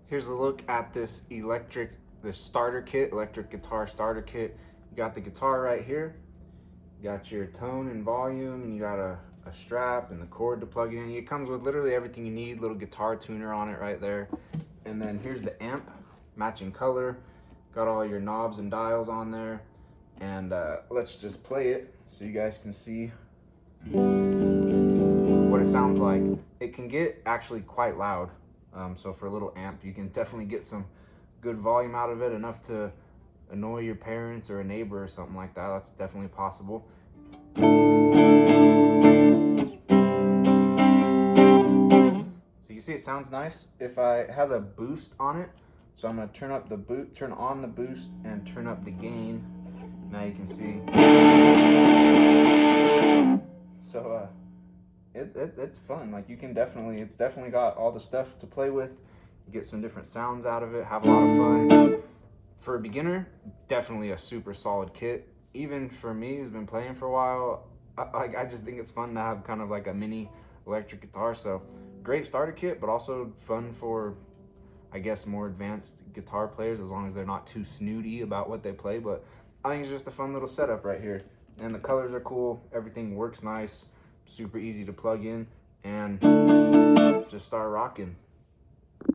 Here's a look at this starter kit, electric guitar starter kit. You got the guitar right here. You got your tone and volume, and you got a strap and the cord to plug it in. It comes with literally everything you need, little guitar tuner on it right there. And then here's the amp, matching color. Got all your knobs and dials on there. And let's just play it so you guys can see what it sounds like. It can get actually quite loud. So for a little amp, you can definitely get some good volume out of it, enough to annoy your parents or a neighbor or something like that. That's definitely possible. So you see it sounds nice. It has a boost on it. So I'm gonna turn on the boost and turn up the gain. Now you can see. So it's fun. Like it's definitely got all the stuff to play with. Get some different sounds out of it, have a lot of fun. For a beginner, definitely a super solid kit. Even for me, who's been playing for a while, I just think it's fun to have kind of like a mini electric guitar. So great starter kit, but also fun for, I guess, more advanced guitar players, as long as they're not too snooty about what they play. But I think it's just a fun little setup right here. And the colors are cool, everything works nice, super easy to plug in, and just start rocking.